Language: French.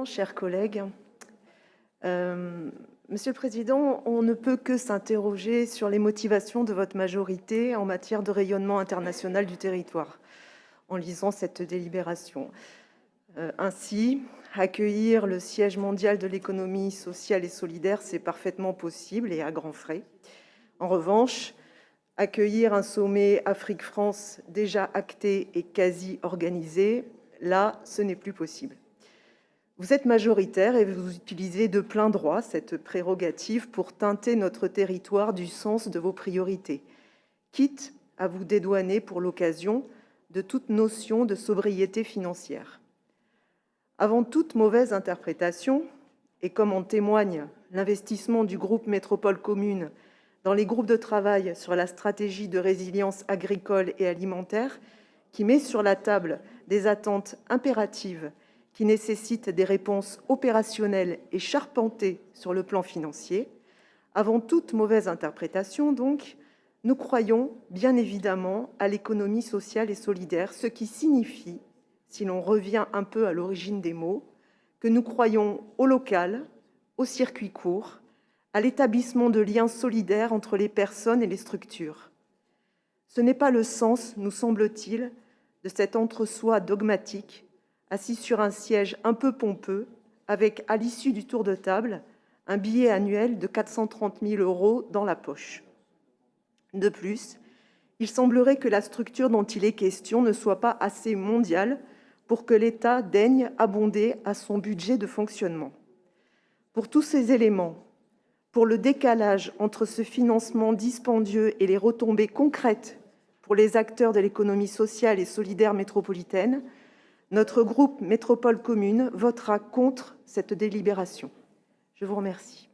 Chers collègues, Monsieur le Président, on ne peut que s'interroger sur les motivations de votre majorité en matière de rayonnement international du territoire en lisant cette délibération. Ainsi, accueillir le siège mondial de l'économie sociale et solidaire, c'est parfaitement possible et à grands frais. En revanche, accueillir un sommet Afrique-France déjà acté et quasi organisé, là, ce n'est plus possible. Vous êtes majoritaire et vous utilisez de plein droit cette prérogative pour teinter notre territoire du sens de vos priorités, quitte à vous dédouaner pour l'occasion de toute notion de sobriété financière. Avant toute mauvaise interprétation, et comme en témoigne l'investissement du groupe Métropole Communes dans les groupes de travail sur la stratégie de résilience agricole et alimentaire, qui met sur la table des attentes impératives qui nécessitent des réponses opérationnelles et charpentées sur le plan financier. Avant toute mauvaise interprétation, donc, nous croyons bien évidemment à l'économie sociale et solidaire, ce qui signifie, si l'on revient un peu à l'origine des mots, que nous croyons au local, au circuit court, à l'établissement de liens solidaires entre les personnes et les structures. Ce n'est pas le sens, nous semble-t-il, de cet entre-soi dogmatique, assis sur un siège un peu pompeux, avec, à l'issue du tour de table, un billet annuel de 430 000 € dans la poche. De plus, il semblerait que la structure dont il est question ne soit pas assez mondiale pour que l'État daigne abonder à son budget de fonctionnement. Pour tous ces éléments, pour le décalage entre ce financement dispendieux et les retombées concrètes pour les acteurs de l'économie sociale et solidaire métropolitaine, notre groupe Métropole Communes votera contre cette délibération. Je vous remercie.